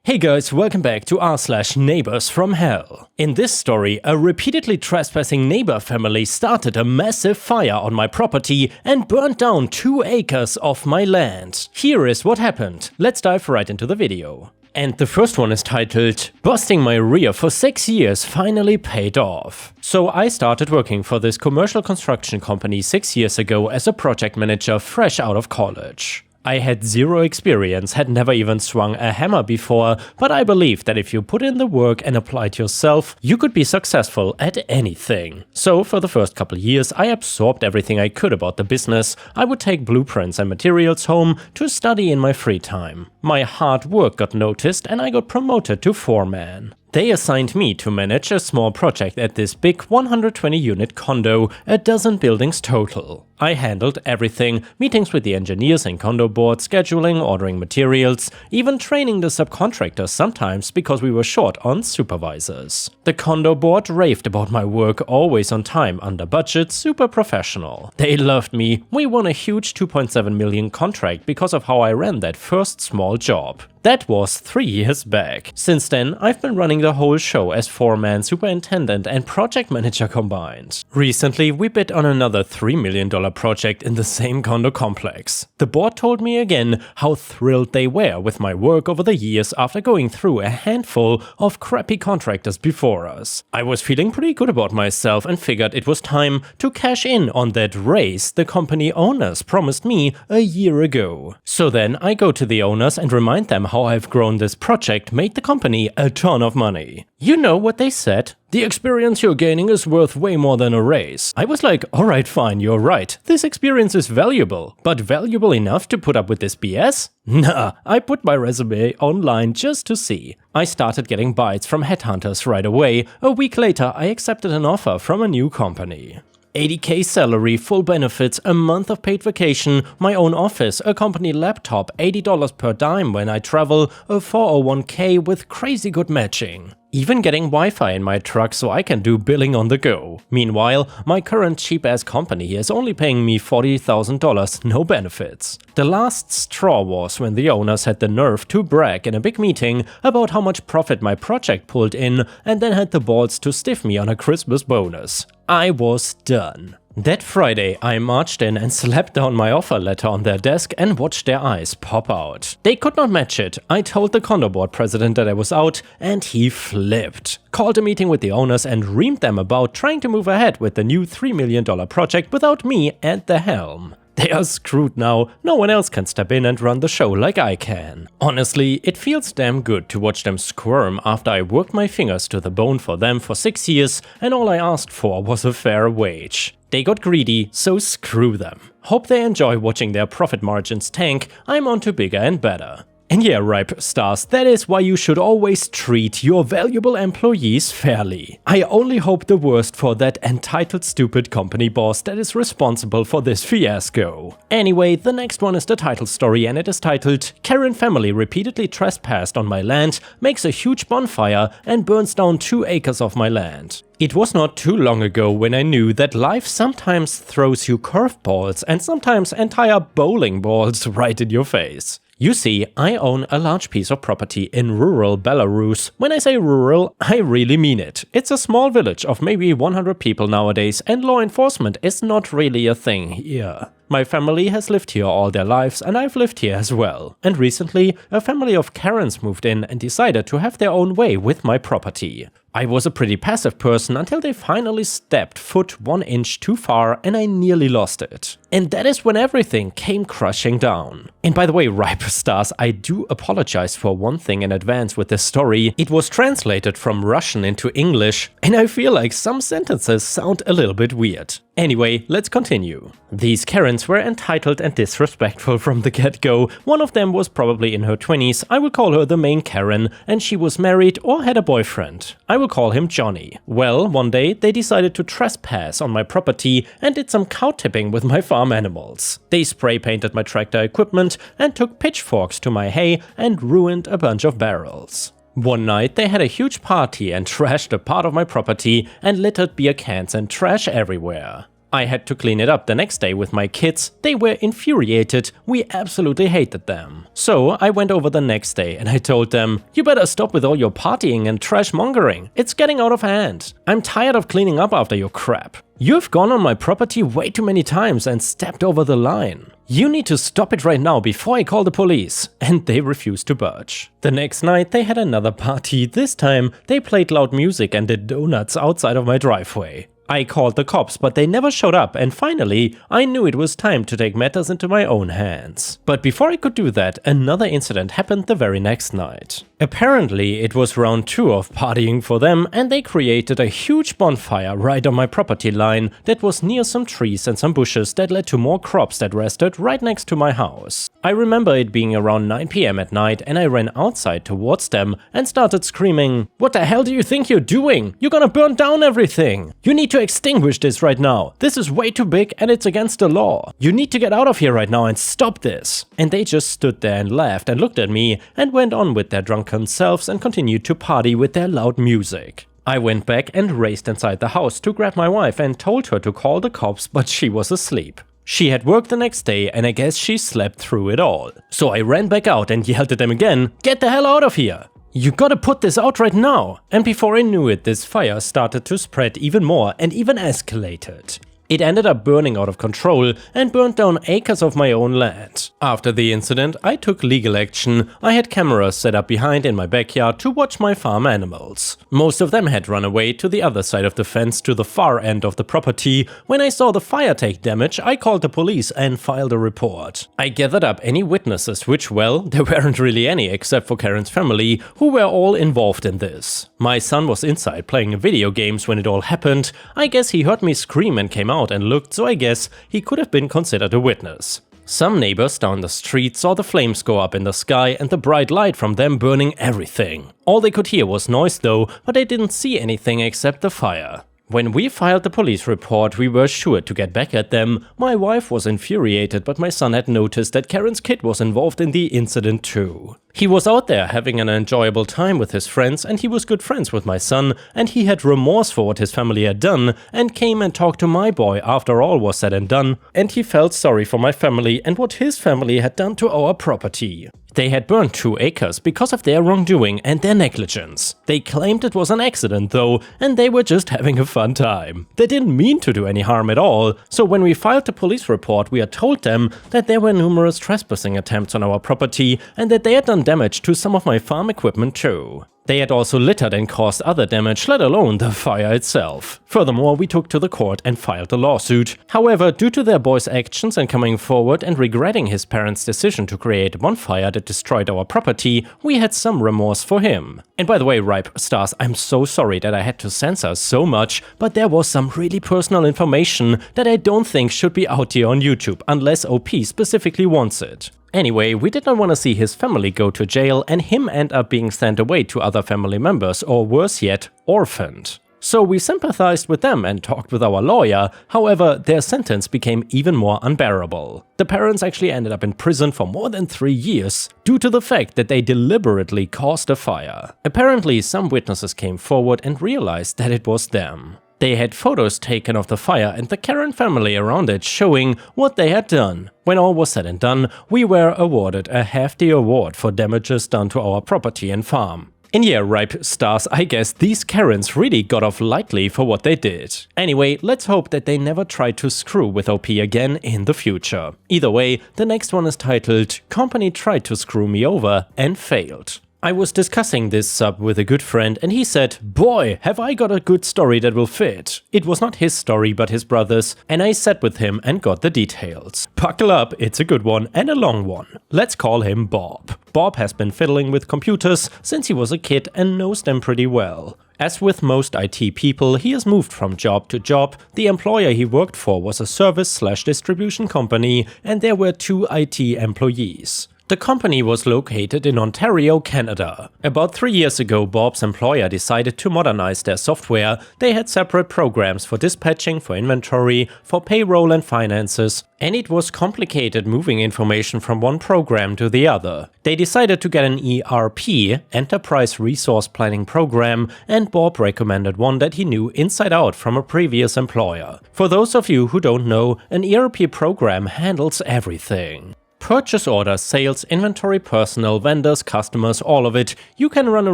Hey guys, welcome back to r/neighborsfromhell. In this story, a repeatedly trespassing neighbor family started a massive fire on my property and burned down 2 acres of my land. Here is what happened. Let's dive right into the video. And the first one is titled, "Busting my rear for 6 years finally paid off." So I started working for this commercial construction company 6 years ago as a project manager fresh out of college. I had zero experience, had never even swung a hammer before, but I believed that if you put in the work and applied yourself, you could be successful at anything. So for the first couple years, I absorbed everything I could about the business. I would take blueprints and materials home to study in my free time. My hard work got noticed and I got promoted to foreman. They assigned me to manage a small project at this big 120-unit condo, a dozen buildings total. I handled everything, meetings with the engineers and condo board, scheduling, ordering materials, even training the subcontractors sometimes because we were short on supervisors. The condo board raved about my work, always on time, under budget, super professional. They loved me. We won a huge 2.7 million contract because of how I ran that first small job. That was 3 years back. Since then, I've been running the whole show as foreman, superintendent and project manager combined. Recently, we bid on another $3 million project in the same condo complex. The board told me again how thrilled they were with my work over the years after going through a handful of crappy contractors before us. I was feeling pretty good about myself and figured it was time to cash in on that raise the company owners promised me a year ago. So then I go to the owners and remind them how I've grown this project, made the company a ton of money. You know what they said? "The experience you're gaining is worth way more than a raise." I was like, alright fine, you're right. This experience is valuable, but valuable enough to put up with this BS? Nah, I put my resume online just to see. I started getting bites from headhunters right away. A week later, I accepted an offer from a new company. 80k salary, full benefits, a month of paid vacation, my own office, a company laptop, $80 per dime when I travel, a 401k with crazy good matching. Even getting Wi-Fi in my truck so I can do billing on the go. Meanwhile, my current cheap-ass company is only paying me $40,000, no benefits. The last straw was when the owners had the nerve to brag in a big meeting about how much profit my project pulled in and then had the balls to stiff me on a Christmas bonus. I was done. That Friday, I marched in and slapped down my offer letter on their desk and watched their eyes pop out. They could not match it. I told the condo board president that I was out and he flipped. Called a meeting with the owners and reamed them about trying to move ahead with the new $3 million project without me at the helm. They are screwed now, no one else can step in and run the show like I can. Honestly, it feels damn good to watch them squirm after I worked my fingers to the bone for them for 6 years and all I asked for was a fair wage. They got greedy, so screw them. Hope they enjoy watching their profit margins tank. I'm on to bigger and better. And yeah, ripe stars, that is why you should always treat your valuable employees fairly. I only hope the worst for that entitled stupid company boss that is responsible for this fiasco. Anyway, the next one is the title story and it is titled, "Karen family repeatedly trespassed on my land, makes a huge bonfire and burns down 2 acres of my land." It was not too long ago when I knew that life sometimes throws you curveballs and sometimes entire bowling balls right in your face. You see, I own a large piece of property in rural Belarus. When I say rural, I really mean it. It's a small village of maybe 100 people nowadays and law enforcement is not really a thing here. My family has lived here all their lives and I've lived here as well. And recently, a family of Karens moved in and decided to have their own way with my property. I was a pretty passive person until they finally stepped foot 1 inch too far and I nearly lost it. And that is when everything came crashing down. And by the way, ripe stars, I do apologize for one thing in advance with this story. It was translated from Russian into English and I feel like some sentences sound a little bit weird. Anyway, let's continue. These Karens were entitled and disrespectful from the get-go. One of them was probably in her 20s, I will call her the main Karen, and she was married or had a boyfriend. I will call him Johnny. Well, one day they decided to trespass on my property and did some cow tipping with my farm animals. They spray painted my tractor equipment and took pitchforks to my hay and ruined a bunch of barrels. One night they had a huge party and trashed a part of my property and littered beer cans and trash everywhere. I had to clean it up the next day with my kids. They were infuriated. We absolutely hated them. So I went over the next day and I told them, "You better stop with all your partying and trash mongering. It's getting out of hand. I'm tired of cleaning up after your crap. You've gone on my property way too many times and stepped over the line. You need to stop it right now before I call the police." And they refused to budge. The next night they had another party. This time they played loud music and did donuts outside of my driveway. I called the cops, but they never showed up, and finally, I knew it was time to take matters into my own hands. But before I could do that, another incident happened the very next night. Apparently, it was round 2 of partying for them, and they created a huge bonfire right on my property line that was near some trees and some bushes that led to more crops that rested right next to my house. I remember it being around 9 PM at night, and I ran outside towards them and started screaming, "What the hell do you think you're doing? You're gonna burn down everything! You need to extinguish this right now. This is way too big and it's against the law. You need to get out of here right now and stop this." And they just stood there and laughed and looked at me and went on with their drunken selves and continued to party with their loud music. I went back and raced inside the house to grab my wife and told her to call the cops, but she was asleep. She had work the next day and I guess she slept through it all. So I ran back out and yelled at them again, "Get the hell out of here! You gotta put this out right now!" And before I knew it, this fire started to spread even more and even escalated. It ended up burning out of control and burned down acres of my own land. After the incident, I took legal action. I had cameras set up behind in my backyard to watch my farm animals. Most of them had run away to the other side of the fence to the far end of the property. When I saw the fire take damage, I called the police and filed a report. I gathered up any witnesses, which, well, there weren't really any except for Karen's family, who were all involved in this. My son was inside playing video games when it all happened. I guess he heard me scream and came out and looked, so I guess he could have been considered a witness. Some neighbors down the street saw the flames go up in the sky and the bright light from them burning everything. All they could hear was noise though, but they didn't see anything except the fire. When we filed the police report, we were sure to get back at them. My wife was infuriated, but my son had noticed that Karen's kid was involved in the incident too. He was out there having an enjoyable time with his friends and he was good friends with my son, and he had remorse for what his family had done and came and talked to my boy after all was said and done, and he felt sorry for my family and what his family had done to our property. They had burned 2 acres because of their wrongdoing and their negligence. They claimed it was an accident though, and they were just having a fun time. They didn't mean to do any harm at all, so when we filed the police report we had told them that there were numerous trespassing attempts on our property and that they had done damage to some of my farm equipment too. They had also littered and caused other damage, let alone the fire itself. Furthermore, we took to the court and filed a lawsuit. However, due to their boy's actions and coming forward and regretting his parents' decision to create a bonfire that destroyed our property, we had some remorse for him. And by the way, Ripe Stars, I'm so sorry that I had to censor so much, but there was some really personal information that I don't think should be out here on YouTube, unless OP specifically wants it. Anyway, we did not want to see his family go to jail and him end up being sent away to other family members, or worse yet, orphaned. So we sympathized with them and talked with our lawyer. However, their sentence became even more unbearable. The parents actually ended up in prison for more than 3 years due to the fact that they deliberately caused a fire. Apparently, some witnesses came forward and realized that it was them. They had photos taken of the fire and the Karen family around it showing what they had done. When all was said and done, we were awarded a hefty award for damages done to our property and farm. And yeah, Ripe Stars, I guess these Karens really got off lightly for what they did. Anyway, let's hope that they never try to screw with OP again in the future. Either way, the next one is titled "Company Tried to Screw Me Over and Failed." I was discussing this sub with a good friend and he said, "Boy, have I got a good story that will fit." It was not his story but his brother's, and I sat with him and got the details. Buckle up, it's a good one and a long one. Let's call him Bob. Bob has been fiddling with computers since he was a kid and knows them pretty well. As with most IT people, he has moved from job to job. The employer he worked for was a service/distribution company and there were 2 IT employees. The company was located in Ontario, Canada. About 3 years ago, Bob's employer decided to modernize their software. They had separate programs for dispatching, for inventory, for payroll and finances, and it was complicated moving information from one program to the other. They decided to get an ERP, Enterprise Resource Planning Program, and Bob recommended one that he knew inside out from a previous employer. For those of you who don't know, an ERP program handles everything. Purchase orders, sales, inventory, personnel, vendors, customers, all of it. You can run a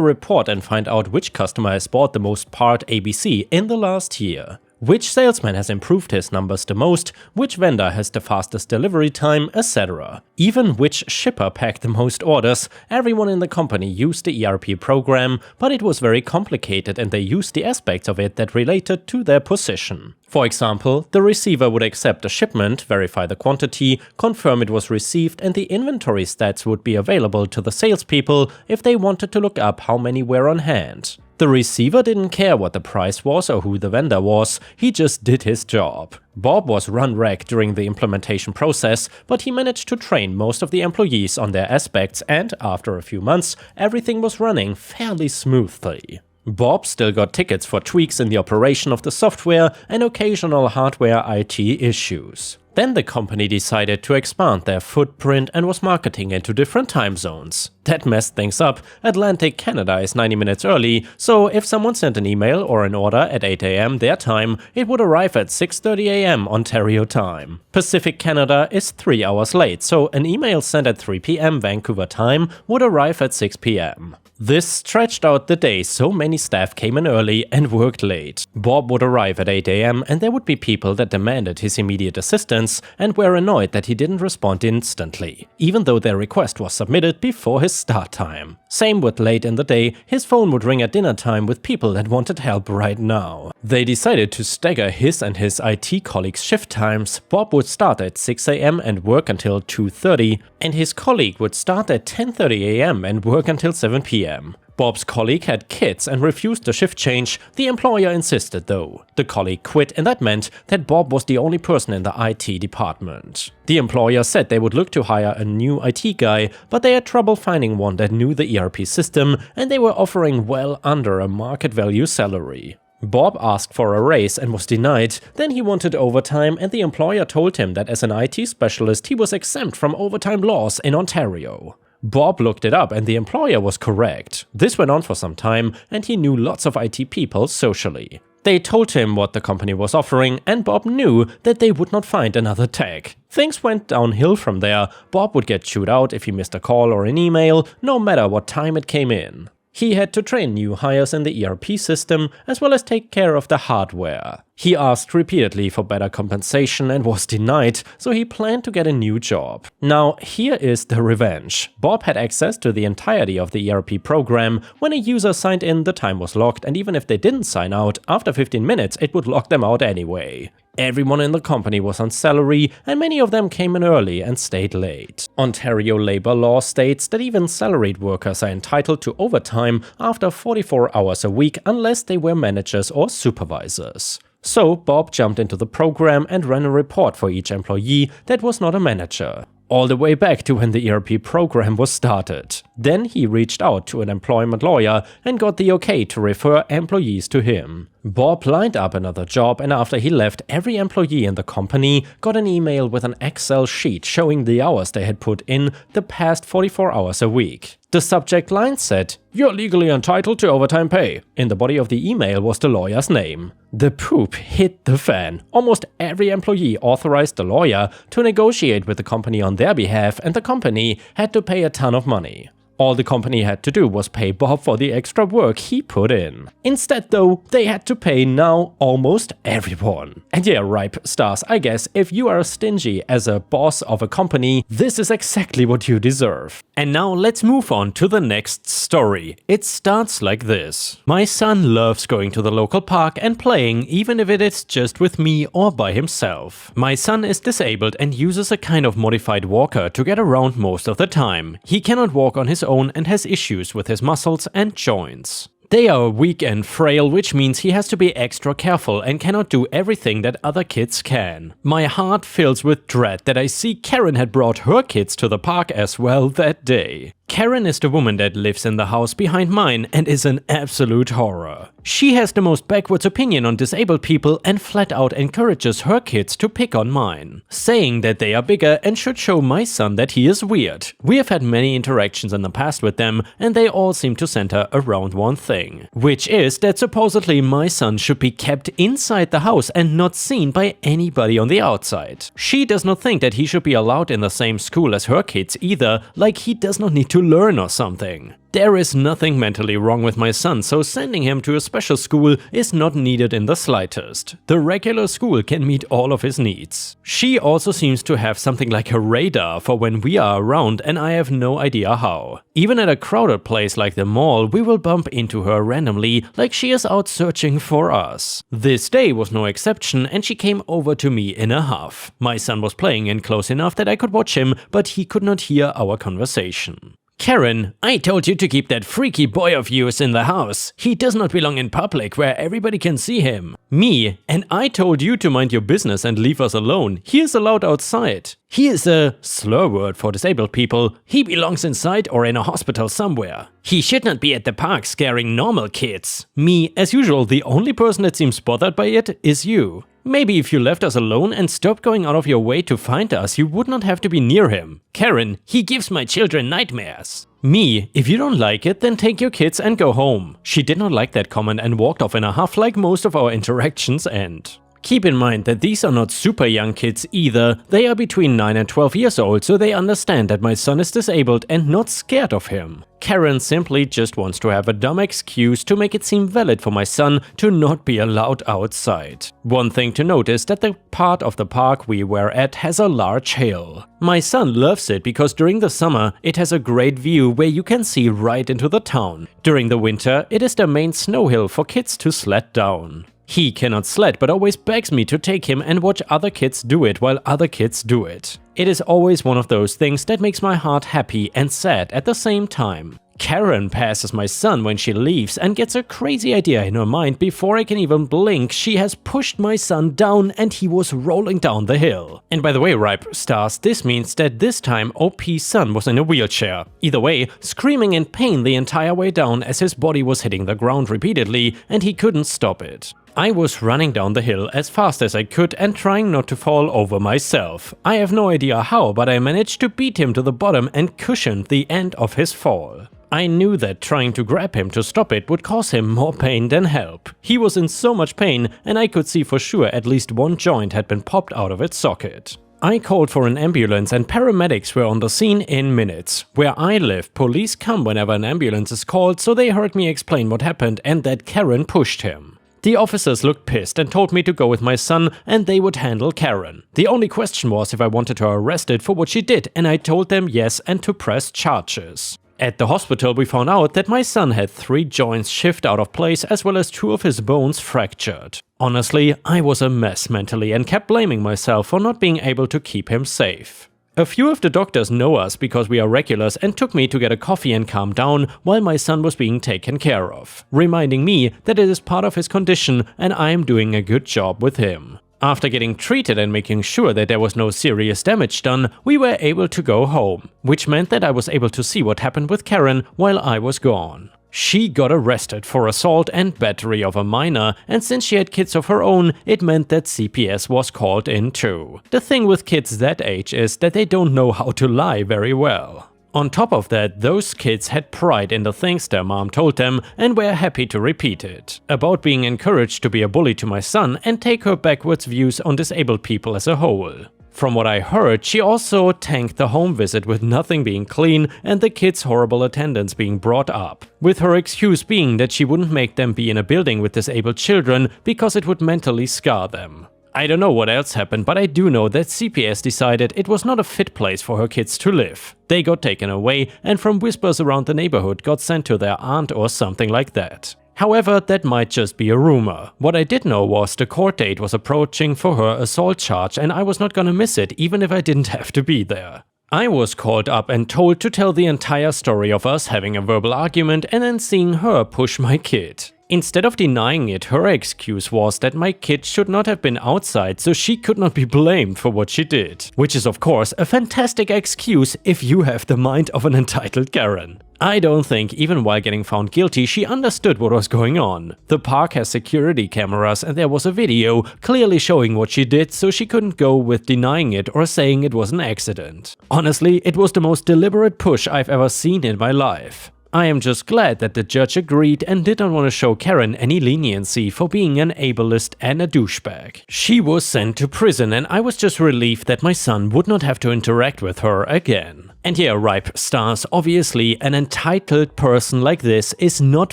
report and find out which customer has bought the most part ABC in the last year. Which salesman has improved his numbers the most, which vendor has the fastest delivery time, etc. Even which shipper packed the most orders. Everyone in the company used the ERP program, but it was very complicated and they used the aspects of it that related to their position. For example, the receiver would accept a shipment, verify the quantity, confirm it was received, and the inventory stats would be available to the salespeople if they wanted to look up how many were on hand. The receiver didn't care what the price was or who the vendor was, he just did his job. Bob was run ragged during the implementation process, but he managed to train most of the employees on their aspects and, after a few months, everything was running fairly smoothly. Bob still got tickets for tweaks in the operation of the software and occasional hardware IT issues. Then the company decided to expand their footprint and was marketing into different time zones. That messed things up. Atlantic Canada is 90 minutes early, so if someone sent an email or an order at 8 AM their time, it would arrive at 6:30 AM Ontario time. Pacific Canada is 3 hours late, so an email sent at 3 PM Vancouver time would arrive at 6 PM. This stretched out the day, so many staff came in early and worked late. Bob would arrive at 8 AM and there would be people that demanded his immediate assistance and were annoyed that he didn't respond instantly, even though their request was submitted before his start time. Same with late in the day, his phone would ring at dinner time with people that wanted help right now. They decided to stagger his and his IT colleagues' shift times. Bob would start at 6 AM and work until 2:30, and his colleague would start at 10:30 AM and work until 7 PM. Bob's colleague had kids and refused the shift change. The employer insisted though. The colleague quit and that meant that Bob was the only person in the IT department. The employer said they would look to hire a new IT guy, but they had trouble finding one that knew the ERP system and they were offering well under a market value salary. Bob asked for a raise and was denied. Then he wanted overtime and the employer told him that as an IT specialist he was exempt from overtime laws in Ontario. Bob looked it up and the employer was correct. This went on for some time and he knew lots of IT people socially. They told him what the company was offering and Bob knew that they would not find another tech. Things went downhill from there. Bob would get chewed out if he missed a call or an email, no matter what time it came in. He had to train new hires in the ERP system as well as take care of the hardware. He asked repeatedly for better compensation and was denied, so he planned to get a new job. Now, here is the revenge. Bob had access to the entirety of the ERP program. When a user signed in, the time was locked, and even if they didn't sign out, after 15 minutes it would lock them out anyway. Everyone in the company was on salary, and many of them came in early and stayed late. Ontario labor law states that even salaried workers are entitled to overtime after 44 hours a week unless they were managers or supervisors. So Bob jumped into the program and ran a report for each employee that was not a manager. All the way back to when the ERP program was started. Then he reached out to an employment lawyer and got the okay to refer employees to him. Bob lined up another job and after he left, every employee in the company got an email with an Excel sheet showing the hours they had put in the past 44 hours a week. The subject line said, "You're legally entitled to overtime pay." In the body of the email was the lawyer's name. The poop hit the fan. Almost every employee authorized the lawyer to negotiate with the company on their behalf and the company had to pay a ton of money. All the company had to do was pay Bob for the extra work he put in. Instead though, they had to pay now almost everyone. And yeah, ripe stars, I guess if you are stingy as a boss of a company, this is exactly what you deserve. And now let's move on to the next story. It starts like this. My son loves going to the local park and playing, even if it is just with me or by himself. My son is disabled and uses a kind of modified walker to get around most of the time. He cannot walk on his own and has issues with his muscles and joints. They are weak and frail, which means he has to be extra careful and cannot do everything that other kids can. My heart fills with dread that I see Karen had brought her kids to the park as well that day. Karen is the woman that lives in the house behind mine and is an absolute horror. She has the most backwards opinion on disabled people and flat out encourages her kids to pick on mine, saying that they are bigger and should show my son that he is weird. We have had many interactions in the past with them and they all seem to center around one thing, which is that supposedly my son should be kept inside the house and not seen by anybody on the outside. She does not think that he should be allowed in the same school as her kids either, like he does not need to learn or something. There is nothing mentally wrong with my son, so sending him to a special school is not needed in the slightest. The regular school can meet all of his needs. She also seems to have something like a radar for when we are around and I have no idea how. Even at a crowded place like the mall, we will bump into her randomly, like she is out searching for us. This day was no exception and she came over to me in a huff. My son was playing in close enough that I could watch him, but he could not hear our conversation. Karen, I told you to keep that freaky boy of yours in the house. He does not belong in public where everybody can see him. Me, and I told you to mind your business and leave us alone. He is allowed outside. He is a slur word for disabled people. He belongs inside or in a hospital somewhere. He should not be at the park scaring normal kids. Me, as usual, the only person that seems bothered by it is you. Maybe if you left us alone and stopped going out of your way to find us, you would not have to be near him. Karen, he gives my children nightmares. Me, if you don't like it, then take your kids and go home. She did not like that comment and walked off in a huff like most of our interactions end. Keep in mind that these are not super young kids either. They are between 9 and 12 years old, so they understand that my son is disabled and not scared of him. Karen simply just wants to have a dumb excuse to make it seem valid for my son to not be allowed outside. One thing to note is that the part of the park we were at has a large hill. My son loves it because during the summer it has a great view where you can see right into the town. During the winter it is the main snow hill for kids to sled down. He cannot sled but always begs me to take him and watch other kids do it while other kids do it. It is always one of those things that makes my heart happy and sad at the same time. Karen passes my son when she leaves and gets a crazy idea in her mind. Before I can even blink, she has pushed my son down and he was rolling down the hill. And by the way, Ripe Stars, this means that this time OP's son was in a wheelchair. Either way, screaming in pain the entire way down as his body was hitting the ground repeatedly and he couldn't stop it. I was running down the hill as fast as I could and trying not to fall over myself. I have no idea how, but I managed to beat him to the bottom and cushioned the end of his fall. I knew that trying to grab him to stop it would cause him more pain than help. He was in so much pain and I could see for sure at least one joint had been popped out of its socket. I called for an ambulance and paramedics were on the scene in minutes. Where I live, police come whenever an ambulance is called, so they heard me explain what happened and that Karen pushed him. The officers looked pissed and told me to go with my son and they would handle Karen. The only question was if I wanted her arrested for what she did, and I told them yes and to press charges. At the hospital we found out that my son had 3 joints shift out of place as well as 2 of his bones fractured. Honestly, I was a mess mentally and kept blaming myself for not being able to keep him safe. A few of the doctors know us because we are regulars and took me to get a coffee and calm down while my son was being taken care of, reminding me that it is part of his condition and I am doing a good job with him. After getting treated and making sure that there was no serious damage done, we were able to go home, which meant that I was able to see what happened with Karen while I was gone. She got arrested for assault and battery of a minor, and since she had kids of her own, it meant that CPS was called in too. The thing with kids that age is that they don't know how to lie very well. On top of that, those kids had pride in the things their mom told them and were happy to repeat it. About being encouraged to be a bully to my son and take her backwards views on disabled people as a whole. From what I heard, she also tanked the home visit with nothing being clean and the kids' horrible attendance being brought up, with her excuse being that she wouldn't make them be in a building with disabled children because it would mentally scar them. I don't know what else happened, but I do know that CPS decided it was not a fit place for her kids to live. They got taken away and from whispers around the neighborhood got sent to their aunt or something like that. However, that might just be a rumor. What I did know was the court date was approaching for her assault charge and I was not gonna miss it even if I didn't have to be there. I was called up and told to tell the entire story of us having a verbal argument and then seeing her push my kid. Instead of denying it, her excuse was that my kid should not have been outside, so she could not be blamed for what she did. Which is of course a fantastic excuse if you have the mind of an entitled Karen. I don't think, even while getting found guilty, she understood what was going on. The park has security cameras and there was a video clearly showing what she did, so she couldn't go with denying it or saying it was an accident. Honestly, it was the most deliberate push I've ever seen in my life. I am just glad that the judge agreed and did not want to show Karen any leniency for being an ableist and a douchebag. She was sent to prison and I was just relieved that my son would not have to interact with her again. And yeah, ripe stars, obviously an entitled person like this is not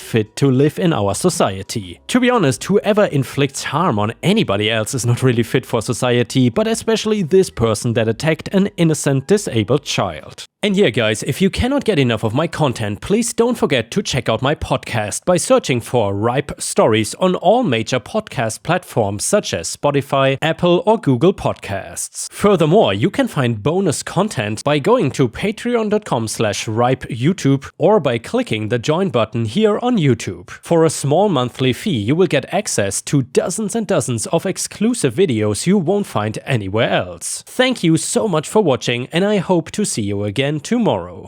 fit to live in our society. To be honest, whoever inflicts harm on anybody else is not really fit for society, but especially this person that attacked an innocent disabled child. And yeah guys, if you cannot get enough of my content, please don't forget to check out my podcast by searching for Ripe Stories on all major podcast platforms such as Spotify, Apple or Google Podcasts. Furthermore, you can find bonus content by going to patreon.com/ripeyoutube or by clicking the join button here on YouTube. For a small monthly fee, you will get access to dozens and dozens of exclusive videos you won't find anywhere else. Thank you so much for watching and I hope to see you again tomorrow.